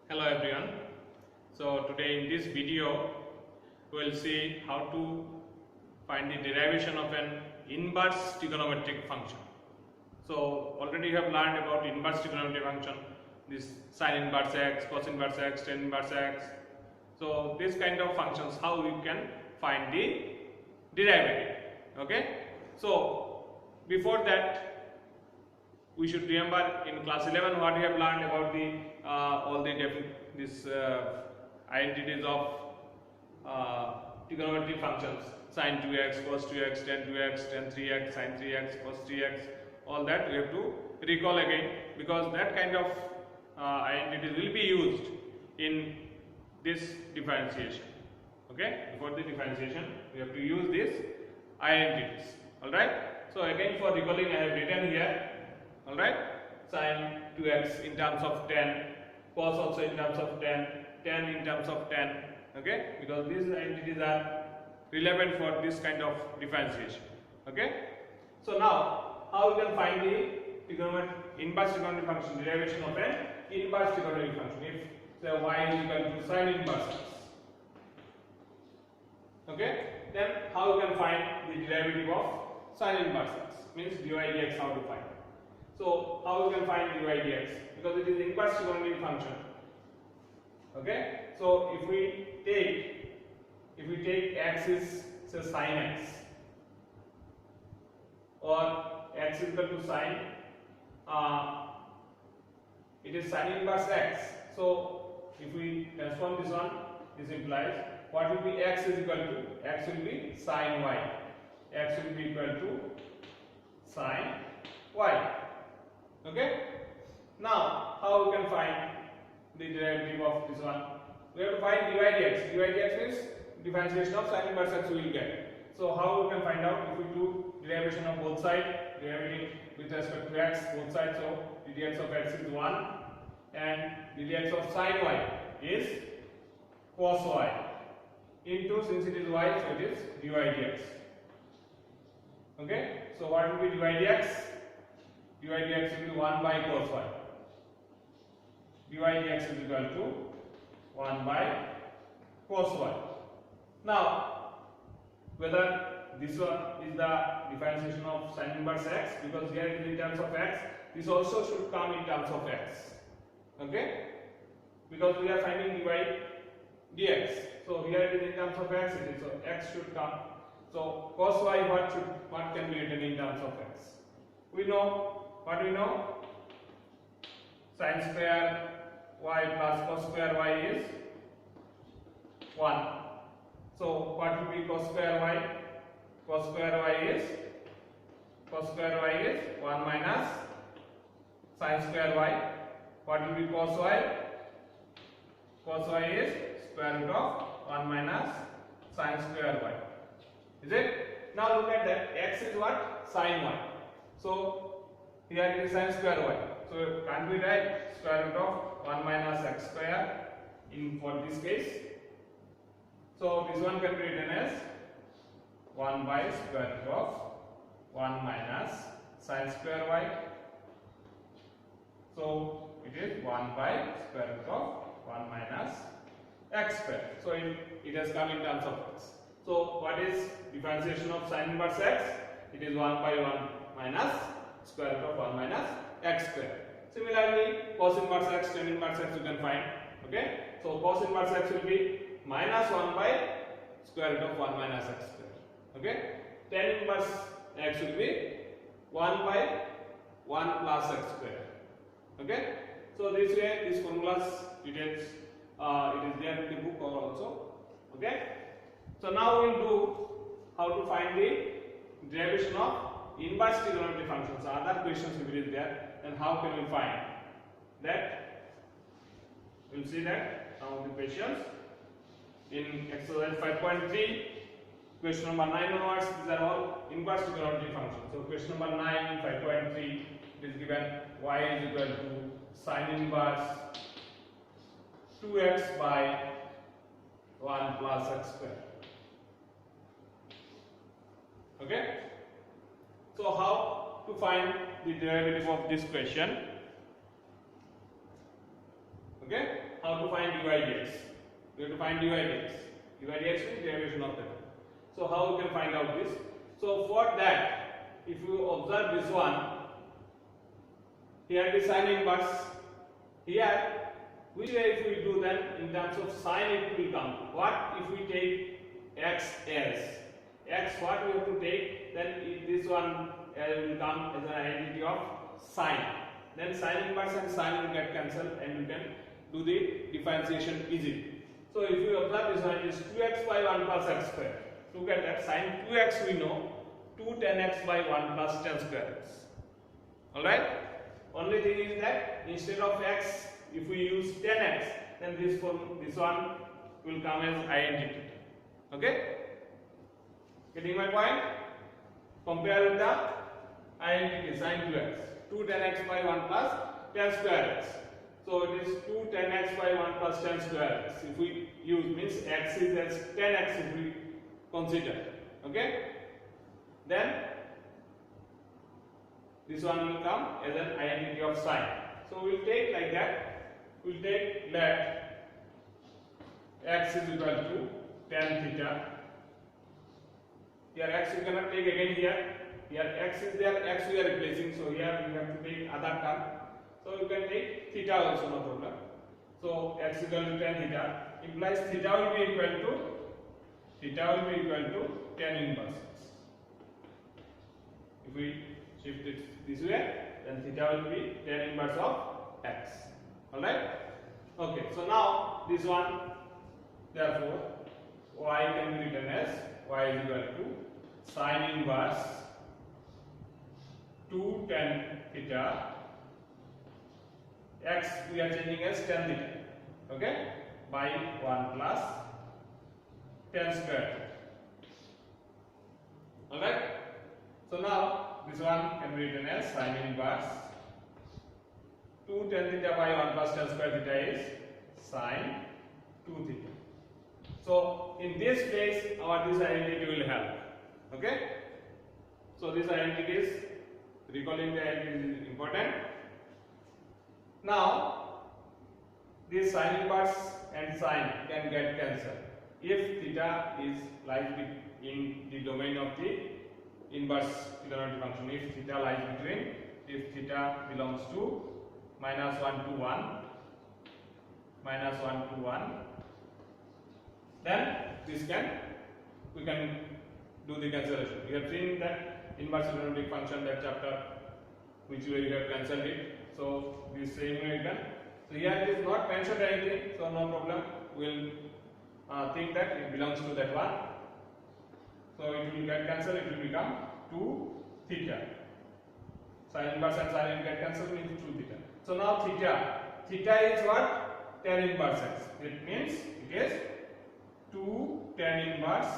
Hello everyone. So today in this video we will see how to find the derivation of an inverse trigonometric function. So already you have learned about inverse trigonometric function, this sine inverse x, cos inverse x, tan inverse x. So this kind of functions, how we can find the derivative. Okay. So before that we should remember in class 11 what we have learned about the all the identities of trigonometric functions, sine 2x, cos 2x, tan 2x, tan 3x, sin 3x, cos 3x. All that we have to recall again, because that kind of identities will be used in this differentiation. Okay, before the differentiation we have to use these identities. All right. So again, for recalling, I have written here. All right, sine 2x in terms of tan, cos also in terms of tan, tan in terms of tan. Okay, because these identities are relevant for this kind of differentiation. Okay, so now how we can find the inverse trigonometric function, derivation of an inverse trigonometric function? If say y is equal to sine inverse x. Okay, then how we can find the derivative of sine inverse x? Means dy dx, how to find? So how we can find dy dx? Because it is inverse trigonometric function. Okay, so if we take x is say sin x, or x is equal to sine, it is sin inverse x. So if we transform this one, this implies what will be x is equal to? X will be sin y. X will be equal to sin y. Okay. Now, how we can find the derivative of this one? We have to find dy dx. Dy dx means differentiation of sin inverse x we will get. So how we can find out? If we do derivation of both sides, derivative with respect to x, both sides. So dx of x is 1, and dx of sin y is cos y into, since it is y, so it is dy dx. Okay. So what will be dy dx? Dy dx will be 1 by cos y. Dy dx is equal to 1 by cos y. Now, whether this one is the differentiation of sin inverse x, because here it is in terms of x, this also should come in terms of x. Okay? Because we are finding dy dx. So here it is in terms of x, it is, so x should come. So cos y, what can be written in terms of x? We know. What do we know? Sin square y plus cos square y is 1. So what will be cos square y? Cos square y is 1 minus sin square y. What will be cos y? Cos y is square root of 1 minus sin square y. Is it? Now look at that. X is what? Sin y. So here it is sin square y. So can't we write square root of 1 minus x square in for this case? So this one can be written as 1 by square root of 1 minus sin square y. So it is 1 by square root of 1 minus x square. So it has come in terms of x. So what is differentiation of sin inverse x? It is 1 by 1 minus square root of 1 minus x square. Similarly, cos inverse x, tan inverse x you can find. Okay. So cos inverse x will be minus 1 by square root of 1 minus x square. Okay. Tan inverse x will be 1 by 1 plus x square. Okay. So this way, these formulas details it is there in the book also. Okay. So now we will do how to find the derivation of inverse trigonometric functions. Other questions will be there, and how can we find that? We will see that now the questions in exercise 5.3, question number 9 onwards. These are all inverse trigonometric functions. So question number 9, 5.3, it is given y is equal to sin inverse 2x by 1 plus x square. Okay. So how to find the derivative of this question? Okay, how to find dy dx? We have to find dy dx. Dy dx means derivation of that. So how we can find out this? So for that, if you observe this one, here the sine inverse. Here, which way if we do, then in terms of sine it will come. What if we take x as x? What we have to take? Then this one will come as an identity of sine. Then sine inverse and sine will get cancelled, and you can do the differentiation easily. So if you observe this one, it is 2x by 1 plus x square. To get that sine 2x we know, 2 tan x by 1 plus tan square x. Alright? Only thing is that instead of x, if we use tan x, then this one will come as identity. Okay? Getting my point? Compare with the identity sine 2x. 2 tan x by 1 plus tan square x. So it is 2 tan x by 1 plus tan square x. If we use, means x is as tan x if we consider. Okay? Then this one will come as an identity of sine. So we will take like that. We will take that x is equal to tan theta. Here x we cannot take again here. Here x is there, x we are replacing. So here we have to take other term. So you can take theta also, no problem. So x is equal to tan theta implies theta will be equal to tan inverse. If we shift it this way, then theta will be tan inverse of x. Alright? Okay, so now this one, therefore y can be written as y is equal to sine inverse 2 tan theta, x we are changing as tan theta, okay, by 1 plus tan square. Alright? So now this one can be written as sine inverse 2 tan theta by 1 plus tan square theta is sine 2 theta. So in this case our this identity will help. Okay? So this identity is, recalling the identity is important. Now this sine inverse and sine can get cancelled if theta is lies in the domain of the inverse trigonometric function. If theta lies between, if theta belongs to minus 1 to 1, then this can, we can do the cancellation. We have seen that inverse trigonometric function, that chapter which we have cancelled it. So this same way we can. So here it is not mentioned anything, so no problem. We will think that it belongs to that one. So it will get cancelled. It will become 2 theta. Sine inverse and sine will get cancelled into 2 theta. So now theta is what? Tan inverse x. It means it is 2 tan inverse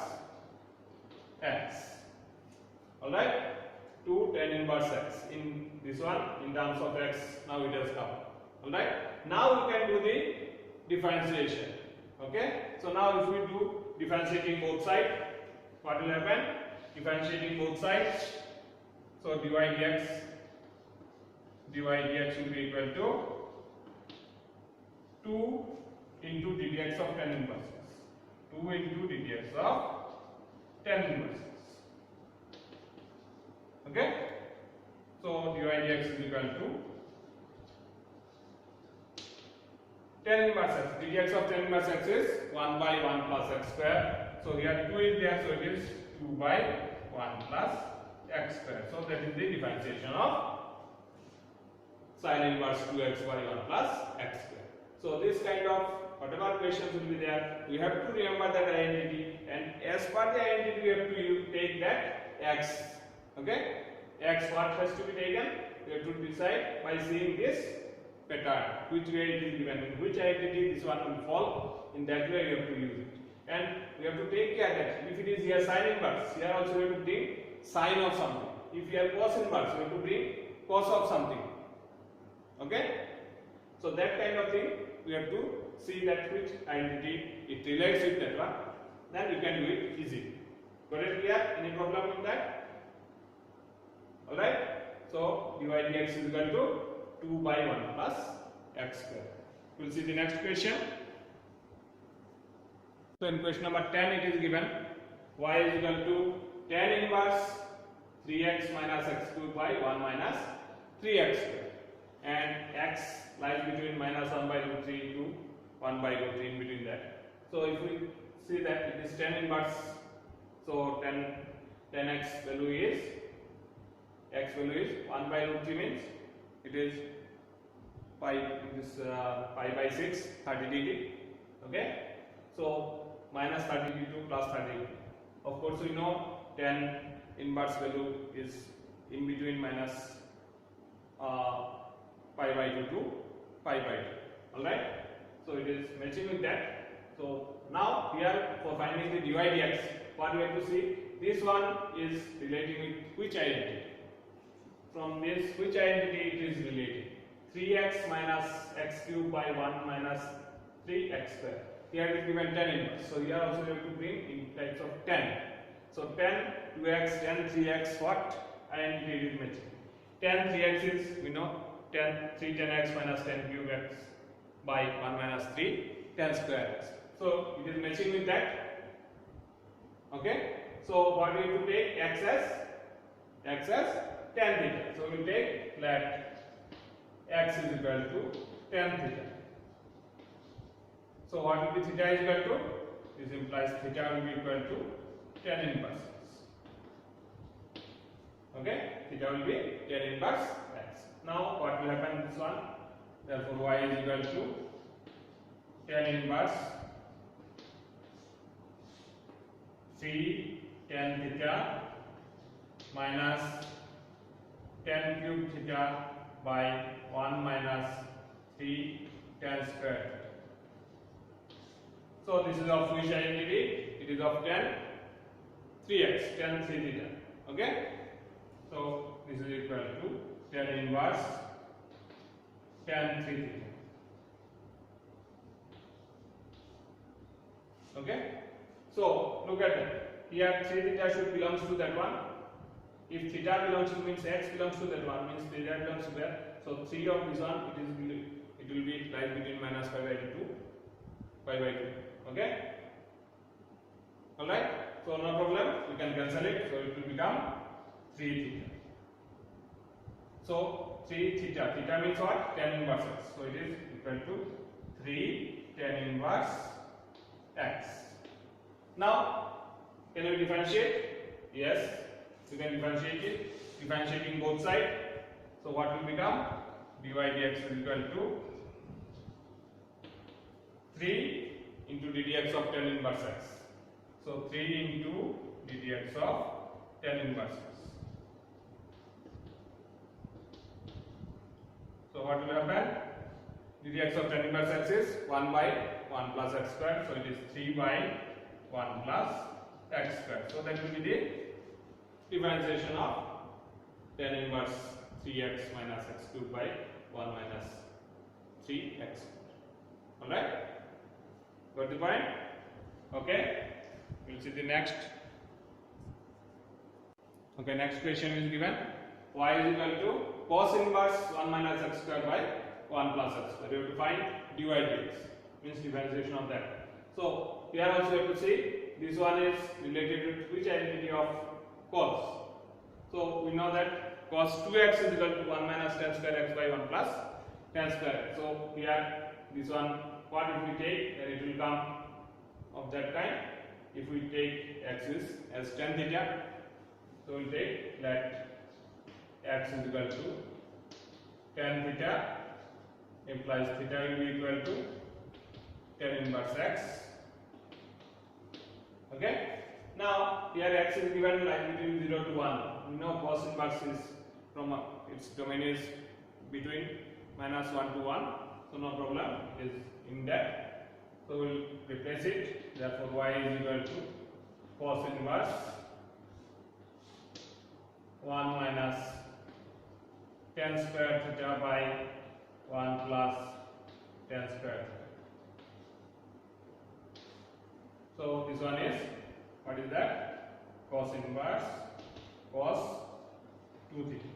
x. Alright? 2 tan inverse x. In this one, in terms of x, now it has come. Alright? Now we can do the differentiation. Okay? So now if we do differentiating both sides, what will happen? Differentiating both sides. So dy dx will be equal to 2 into ddx of tan inverses. 2 into ddx of tan inverses. Okay? So dy dx is equal to tan inverse x. ddx of tan inverse x is 1 by 1 plus x square. So here 2 is there, so it is 2 by 1 plus x square. So that is the differentiation of sine inverse 2x by 1 plus x square. So this kind of whatever questions will be there, we have to remember that identity, and as per the identity we have to take that x. Okay? X what has to be taken? We have to decide by seeing this pattern, which way it is given, in which identity this one will fall. In that way you have to use it. And we have to take care that if it is here sine inverse, here also we have to bring sine of something. If here cos inverse, we have to bring cos of something. Okay? So that kind of thing we have to see that which identity it relates with that one. Then you can do it easily. Got it clear? Any problem with that? Alright? So dy dx is equal to 2 by 1 plus x square. We'll see the next question. So in question number 10 it is given y is equal to tan inverse 3x minus x cube by 1 minus 3x square, and x lies between minus 1 by root 3 to 1 by root 3 in between that. So if we see that it is tan inverse, so tan x value is 1 by root 3 means it is pi by 6 30 degree. Okay, so minus 30 degree to plus 30 degree. Of course we know tan inverse value is in between minus pi by 2 to pi by 2. Alright, so it is matching with that. So now here for finding the dy dx, what we have to see, this one is relating with which identity? From this which identity it is relating? 3x minus x cube by 1 minus 3x square. Here it is given tan inverse. So here also we have to bring in types of tan. So tan 2x, tan 3x, what identity it is matching? Tan 3x is, we know, tan 3 tan x minus tan cube x by 1 minus 3 tan square x. So it is matching with that. Okay. So what we have to take? X as tan theta. So we will take that x is equal to tan theta. So what will be theta is equal to? This implies theta will be equal to tan inverse x. Okay, theta will be tan inverse x. Now what will happen in this one? Therefore y is equal to tan inverse 3 tan theta minus tan cube theta by 1 minus 3 tan square. So this is of which identity? It is of tan 3x, tan 3 theta. Okay? So this is equal to tan inverse tan 3 theta. Okay? So look at that. Here 3 theta should belongs to that one. If theta belongs to means x belongs to that one, means theta belongs to there. So 3 of this one it will be lies between minus pi by 2 to pi by 2. Okay? Alright? So no problem, we can cancel it. So it will become 3 theta. So 3 theta. Theta means what? Tan inverse x. So it is equal to 3 tan inverse x. Now, can you differentiate? Yes, you can differentiate it. Differentiating both sides. So what will become? Dy dx is equal to 3 into ddx of tan inverse x. So 3 into ddx of tan inverse x. So what will happen? ddx of tan inverse x is 1 by 1 plus x square. So it is 3 by 1 plus x square. So that will be the differentiation of tan inverse 3x minus x cube by 1 minus 3x square. Alright? Got the point? Okay? We'll see the next. Okay, next question is given. Y is equal to cos inverse 1 minus x square by 1 plus x square. You have to find dy dx. Means differentiation of that. So here also you have to see this one is related with which identity of cos. So we know that cos 2x is equal to 1 minus tan square x by 1 plus tan square x. So here this one, what if we take, then it will come of that kind. If we take x is as tan theta, so we will take that x is equal to tan theta, implies theta will be equal to tan inverse x. Okay. Now here x is given like between 0 to 1. We know cos inverse is from its domain is between minus 1 to 1. So no problem, it is in that. So we will replace it. Therefore y is equal to cos inverse 1 minus tan square theta by 1 plus tan square theta. So this one is, what is that? Cos inverse cos 2 theta.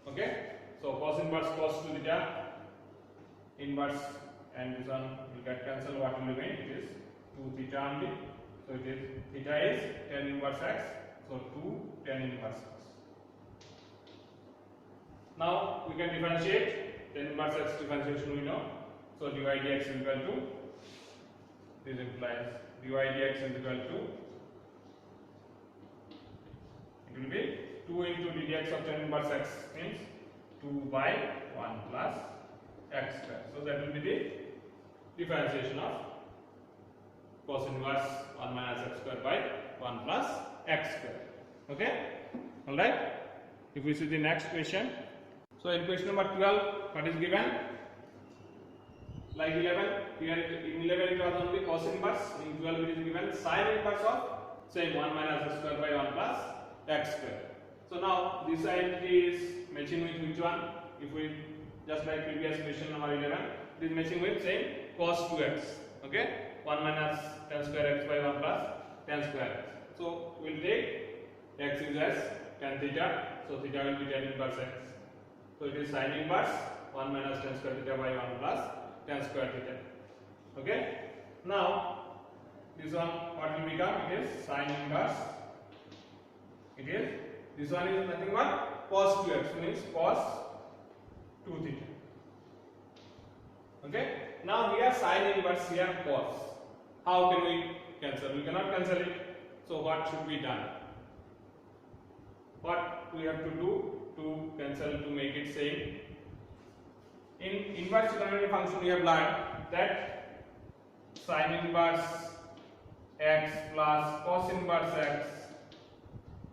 Okay. So cos inverse cos 2 theta inverse and this one will get cancelled. What will remain? It is 2 theta only. So it is theta is tan inverse x. So 2 tan inverse x. Now we can differentiate tan inverse x differentiation we know. So dy dx is equal to, this implies dy dx is equal to, it will be 2 into ddx of tan inverse x means 2 by 1 plus x square. So that will be the differentiation of cos inverse 1 minus x square by 1 plus x square. Okay, all right. If we see the next question, so in question number 12, what is given? Like 11, here in 11 it was only cos inverse, in 12 it is given sin inverse of same 1 minus x square by 1 plus x square. So now this identity is matching with which one? If we just like previous question number 11, it is matching with same cos 2x. Okay, 1 minus tan square x by 1 plus tan square x. So we will take x is as tan theta, so theta will be tan inverse x. So it is sin inverse 1 minus tan square theta by 1 plus tan square theta. Okay, now this one what will become? It is sin inverse. It is, this one is nothing but cos 2x, means cos 2 theta. Okay, now here sin inverse, here cos. How can we cancel? We cannot cancel it. So what should be done? What we have to do to cancel, to make it same? In inverse trigonometric function we have learned that sin inverse x plus cos inverse x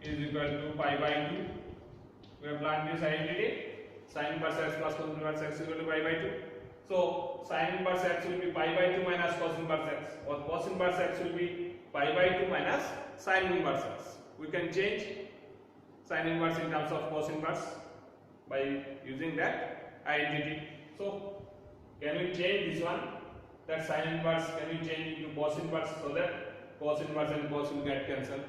is equal to pi by 2. We have learned this identity. Sin inverse x plus cos inverse x is equal to pi by 2. So sin inverse x will be pi by 2 minus cos inverse x, or cos inverse x will be pi by 2 minus sin inverse x. We can change sin inverse in terms of cos inverse by using that identity. So can we change this one, that sin inverse can we change into cos inverse, so that cos inverse and cos will get cancelled?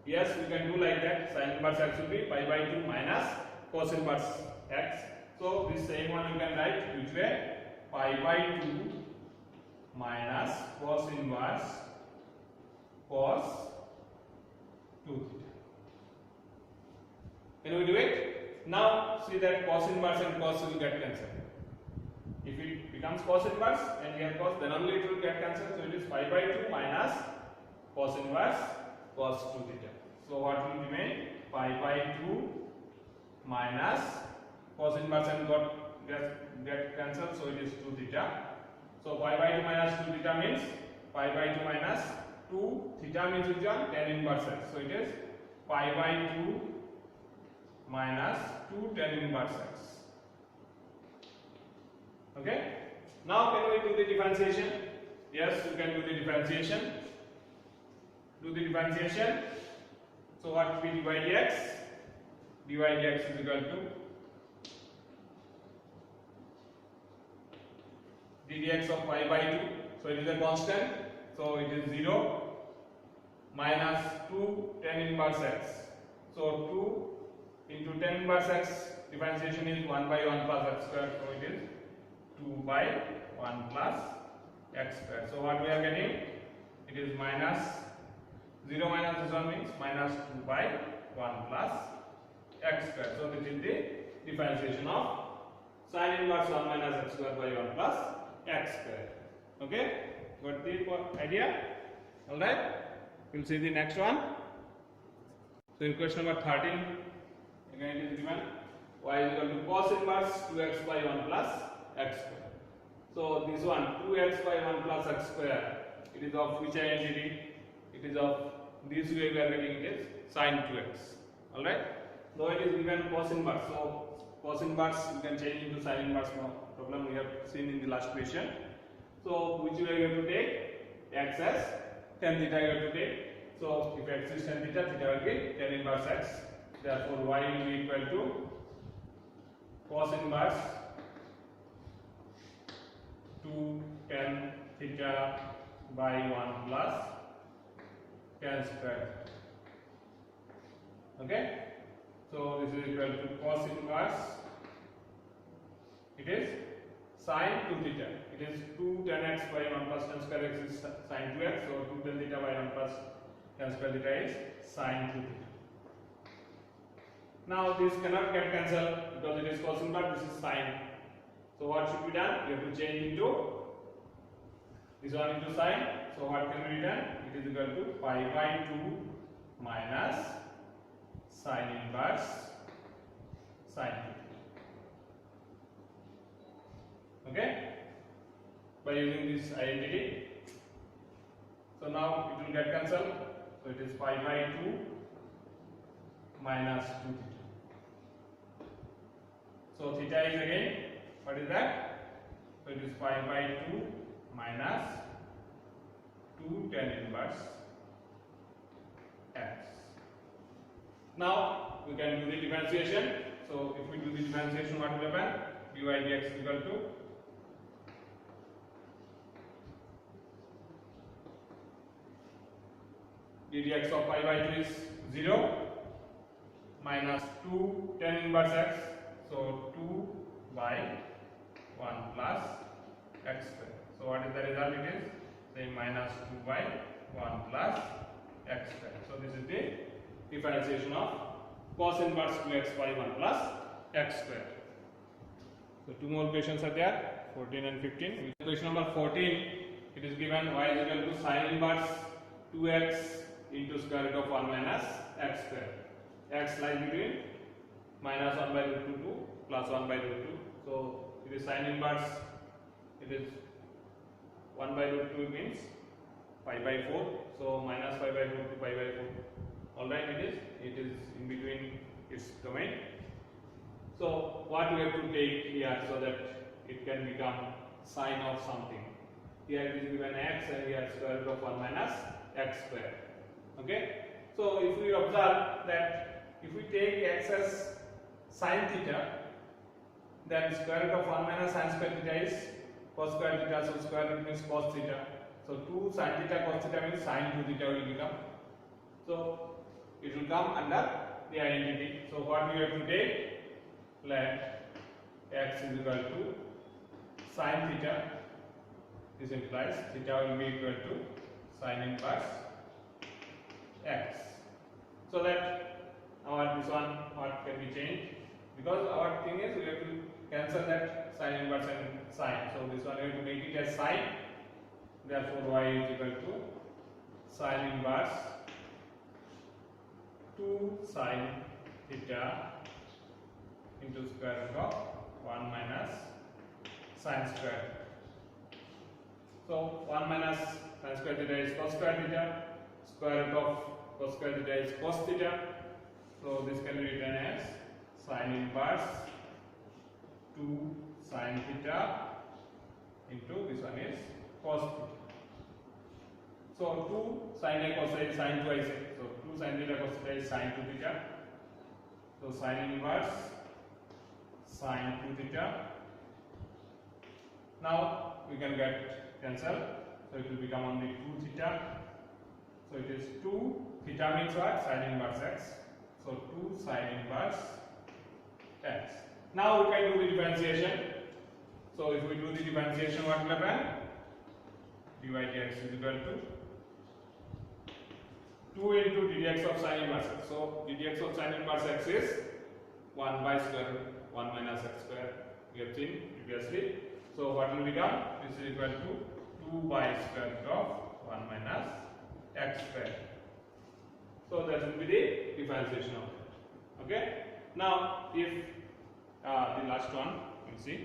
Yes, we can do like that. Sin inverse x will be pi by 2 minus cos inverse x. So this same one you can write which way? Pi by 2 minus cos inverse cos 2 theta. Can we do it? Now see that cos inverse and cos will get cancelled. If it becomes cos inverse and here cos, then only it will get cancelled. So it is pi by 2 minus cos inverse cos 2 theta. So what will remain? Pi by 2 minus cos inverse and get cancelled. So it is 2 theta. So pi by 2 minus 2 theta means pi by 2 minus 2 theta means which one? Tan inverse x. So it is pi by 2 minus 2 tan inverse x. Okay. Now can we do the differentiation? Yes, you can do the differentiation. Do the differentiation. So what will be dy dx? Dy dx is equal to ddx of pi by 2. So it is a constant. So it is 0 minus 2 tan inverse x. So 2 into tan inverse x differentiation is 1 by 1 plus x square. So it is 2 by 1 plus x square. So what we are getting? It is minus 0 minus this one means minus 2 by 1 plus x square. So this is the differentiation of sin inverse 1 minus x square by 1 plus x square. Okay, got the idea? Alright, we'll see the next one. So in question number 13, again it is given y is equal to cos inverse 2x by 1 plus x square. So this one 2x by 1 plus x square, it is of which identity? It is of this way we are getting it is sin 2x. Alright, though it is given cos inverse, so cos inverse you can change into sin inverse, no problem, we have seen in the last question. So which way you have to take? X as tan theta you have to take. So if x is tan theta, theta will be tan inverse x. Therefore y will be equal to cos inverse 2 tan theta by 1 plus tan square. Okay, so this is equal to cos inverse, it is sine 2 theta. It is 2 tan x by 1 plus tan square x is sine 2x. So 2 tan theta by 1 plus tan square theta is sine 2 theta. Now this cannot get cancelled because it is cosine, but this is sine. So what should be done? You have to change into this one into sine. So what can be done? It is equal to pi by 2 minus sine inverse sine 2 theta. Okay, by using this identity. So now it will get cancelled. So it is pi by 2 minus 2 theta. So theta is again, what is that? So it is pi by 2 minus 2 tan inverse x. Now we can do the differentiation. So if we do the differentiation, what will happen? dy dx is equal to dx of pi by 2 is 0 minus 2 tan inverse x. So 2 by 1 plus x square. So what is the result? It is saying minus 2 by 1 plus x square. So this is the differentiation of cos inverse 2x by 1 plus x square. So two more questions are there, 14 and 15. Question number 14, it is given y is equal to sine inverse 2x into square root of 1 minus x square. X lies between minus 1 by root 2 to plus 1 by root 2. So it is sine inverse, it is 1 by root 2 means pi by 4. So minus pi by 4 to pi by 4. Alright, it is in between its domain. So what we have to take here so that it can become sine of something. Here it is given x and here square root of 1 minus x square. Okay. So if we observe that if we take x as sine theta, then square root of 1 minus sine square theta is cos square theta. So square root means cos theta. So 2 sine theta cos theta means sine 2 theta will become. So it will come under the identity. So what we have to take? Let x is equal to sine theta. This implies theta will be equal to sine inverse x. So that our this one what can be changed, because our thing is we have to cancel that sine inverse and sine. So this one we have to make it as sine. Therefore y is equal to sine inverse 2 sine theta into square root of 1 minus sine square. So 1 minus sine square theta is cos square theta. Square root of cos square theta is cos theta. So this can be written as sine inverse 2 sine theta into this one is cos theta. So 2 sine a cos a is sine 2 I say. So 2 sine theta cos theta is sine 2 theta. So sine inverse sine 2 theta. Now we can get cancel. So it will become only 2 theta. So it is 2 theta means what? Sine inverse x. So 2 sine inverse x. Now we can do the differentiation. So if we do the differentiation, what will happen? dy dx is equal to 2 into ddx of sine inverse x. So ddx of sine inverse x is 1 by square root 1 minus x square. We have seen previously. So what will become? This is equal to 2 by square root of 1 minus x square. So that will be the differentiation of it. Okay. Now if the last one, we'll see.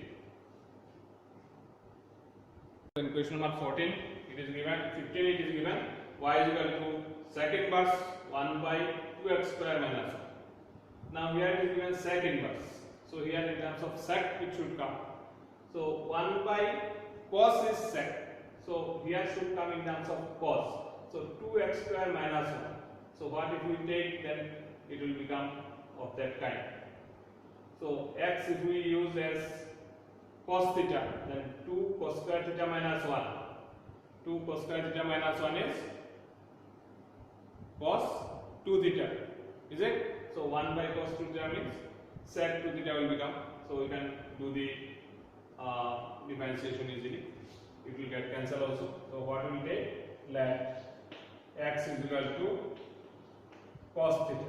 In question number 14, it is given 15. It is given y is equal to sec inverse 1 by 2x square minus 1. Now here it is given sec inverse. So here in terms of sec it should come. So 1 by cos is sec. So here should come in terms of cos. So 2x square minus 1. So what if we take, then it will become of that kind. So x if we use as cos theta, then 2 cos square theta minus 1. 2 cos square theta minus 1 is cos 2 theta. Is it? So 1 by cos 2 theta means sec 2 theta will become. So we can do the differentiation easily. It will get cancelled also. So what will take? Let x is equal to cos theta.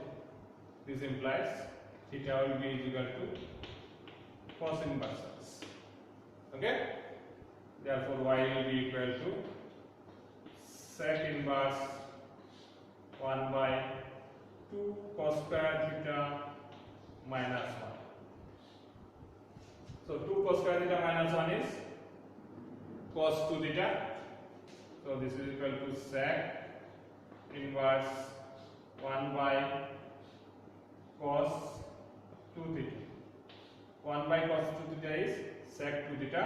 This implies theta will be equal to cos inverse x. Okay? Therefore, y will be equal to sec inverse 1 by 2 cos square theta minus 1. So 2 cos square theta minus 1 is cos 2 theta. So this is equal to sec inverse 1 by cos 2 theta. 1 by cos 2 theta is sec 2 theta.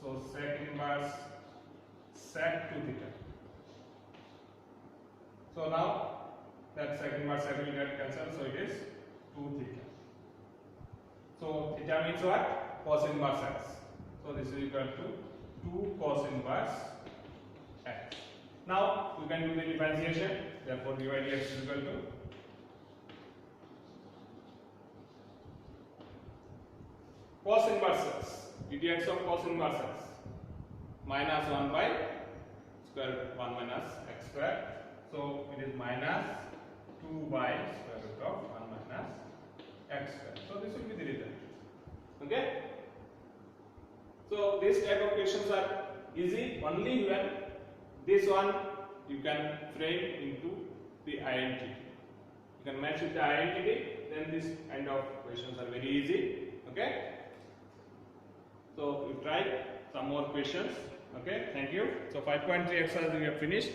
So sec inverse sec 2 theta. So now that sec inverse sec will get cancelled. So it is 2 theta. So theta means what? Cos inverse x. So this is equal to 2 cos inverse x. Now we can do the differentiation. Therefore dy dx is equal to cos inverse x, dx of cos inverse x minus 1 by square root 1 minus x square. So it is minus 2 by square root of 1 minus x square. So this will be the result. Okay? So this type of questions are easy only when this one you can frame into the identity. You can match with the identity, then this kind of questions are very easy. Okay? So you try some more questions. Okay, thank you. So 5.3 exercise we have finished.